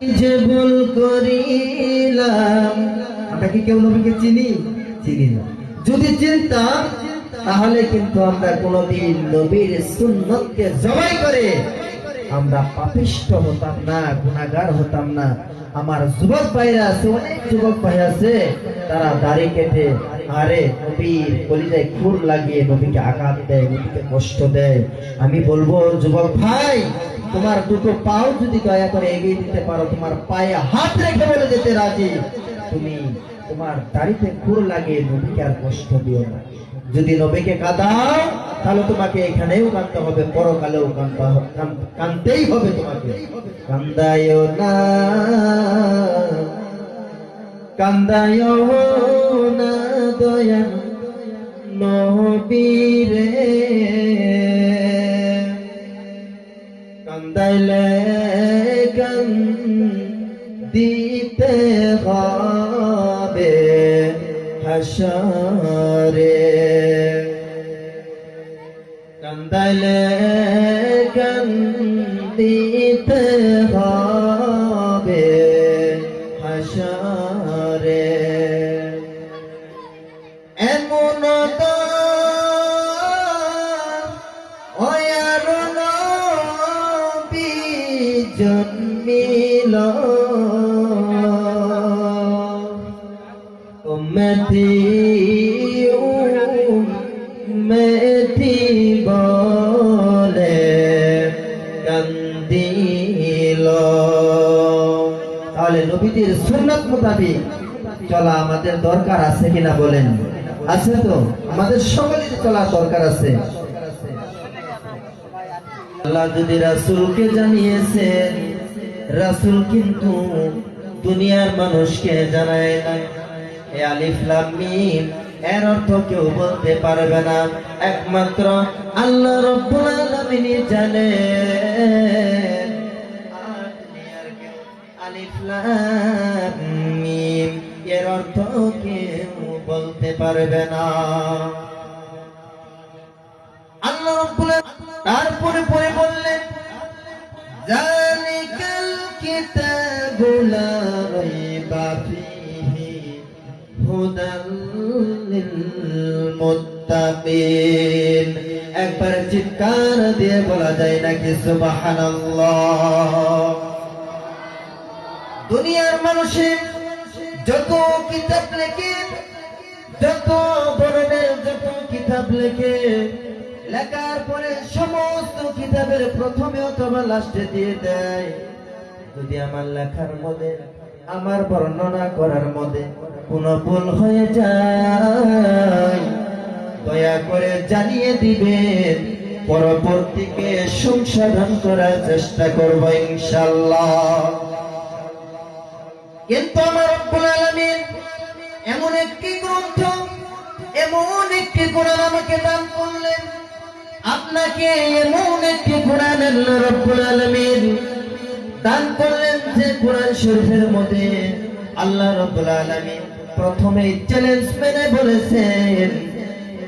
যে ভুল করিলাম, আমরা কি কেউ নবীকে চিনি? চিনি না। যদি চিনতাম তাহলে কিন্তু আমরা কোনোদিন নবীর সুন্নতকে জবাই করে আমরা পাপিষ্ঠ হতাম না, গুনাহগার হতাম না। আমার যুবক ভাইরা আছে, অনেক যুবক ভাই আছে, তারা দাড়ি কেটে আরে নবীর কলিজায় খুর লাগিয়ে নবীকে আঘাত দেয়, নবীকে কষ্ট দেয়। আমি বলবো যুবক ভাই, তোমার দুটো পাও যদি দয়া করে এগিয়ে দিতে পারো, তোমার পায়ে হাত রেখে বলে যেতে রাজি, তুমি তোমার দাড়িতে খুর লাগিয়ে নবীকে আর কষ্ট দিও না। যদি নবীকে কাঁদাও তাহলে তোমাকে এখানেও কাঁদতে হবে, পরকালেও কাঁদতেই হবে তোমাকে। কান্দায়ও না, কান্দায়ও না দয়া নবীরে, কান্দাইলে কান্দিতে হবে হাসরে, কান্দাইলে কান্দিতে হবে হাসরে। এমন তো ওয়ার নবী জন্মিল, উম্মতি উম্মতি বলে কান্দিল। তাহলে নবীদের সুন্নাত মোতাবেক চলা আমাদের দরকার আছে কিনা বলেন? আছে তো? আমাদের সকলের চলা দরকার আছে। আল্লাহ যদি রাসূলকে জানিয়েছেন, রাসূল কিন্তু দুনিয়ার মানুষকে জানায় না। এই আলিফ লাম মিম এর অর্থ কেউ বলতে পারবে না, একমাত্র আল্লাহ রাব্বুল আলামিন জানেন। আলিফ লাম মিম এর অর্থ কেউ বলতে পারবে না। আল্লাহ রাব্বুল তারপরে পরে বললেন, যালিকাল কিতাবু লা রাইবা ফীহি হুদাল লিল মুত্তাকিন। একবার চিৎকার দিয়ে বলা যায় নাকি সুবহানাল্লাহ? দুনিয়ার মানুষের যত কিতাব লেখে, যত ধরনের যত কিতাব লেখে, লেখার পরে সমস্ত কিতাবের প্রথমে অথবা লাস্টে দিয়ে দেয়, যদি আমার লেখার মধ্যে, আমার বর্ণনা করার মধ্যে কোনো ভুল হয়ে যায়, দয়া করে জানিয়ে দিবেন, পরবর্তীকে সংশোধন করার চেষ্টা করব ইনশাআল্লাহ। কিন্তু আমার রব্বুল আলামিন এমন একটি গ্রন্থ, এমন একটি কোরআন আমাকে দান করলেন, আপনাকে এমন একটি কোরআন আল্লাহ রাব্বুল আলামিন দান করলেন, যে কোরআন শরীফের মধ্যে আল্লাহ রাব্বুল আলামিন প্রথমেই চ্যালেঞ্জ মেনে বলেছেন,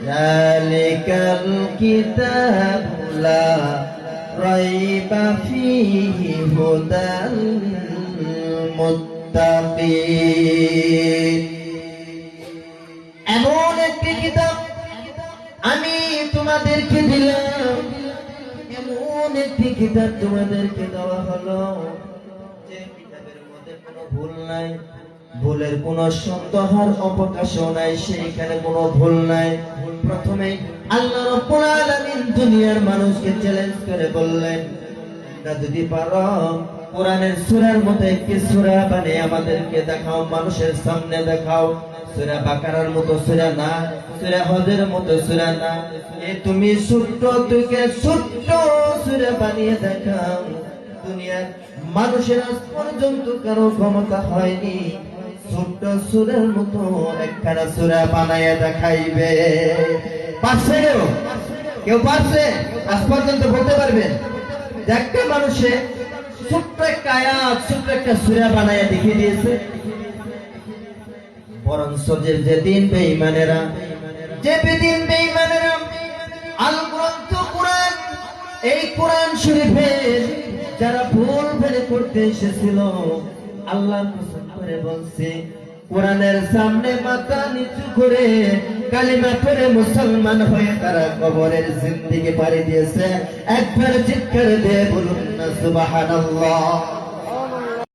যালিকাল কিতাবু লা রাইবা ফীহি হুদাল মুত্তাকিন। এমন একটি কিতাব আমি তোমাদেরকে দিলাম, এমন একটি কিতাব তোমাদেরকে দেওয়া হলো, যে কিতাবের মধ্যে কোনো ভুল নাই, ভুলের কোনো সন্দেহের অবকাশও নাই, সেইখানে কোনো ভুল নাই। প্রথমে আল্লাহ রাব্বুল আলামিন দুনিয়ার মানুষকে চ্যালেঞ্জ করে বললেন, তোমরা যদি পারো কোরআনের সূরার মধ্যে একটি সূরা বানিয়ে আমাদেরকে দেখাও, মানুষের সামনে দেখাও। সূরা বাকারার মতো সূরা না, সূরা হজের মতো সূরা না, তুমি ছোট্ট থেকে ছোট্ট সূরা বানিয়ে দেখাও। দুনিয়ার মানুষের আজ পর্যন্ত কারো ক্ষমতা হয়নি ছোট্ট সূরার মতো একখানা সূরা বানায় দেখাইবে। পারছে কেউ? কেউ পারছে? আজ পর্যন্ত বলতে পারবেন একটা মানুষে ছোট্ট একটা আয়াত, ছোট্ট একটা সূরা বানায় দেখিয়ে দিয়েছে? বরঞ্চ যেদিন বেঈমানেরা, আল গ্রন্থ কোরআন, এই কোরআন শরীফের যারা ভুল ফেলে করতে এসেছিল আল্লাহ কসম করে বলছে কোরআনের সামনে মাথা নিচু করে কালিমা পড়ে মুসলমান হয়ে তারা কবরের জিন্দেগি পাড়ি দিয়েছে। একবার চিৎকার দিয়ে বলুন না সুবহানাল্লাহ।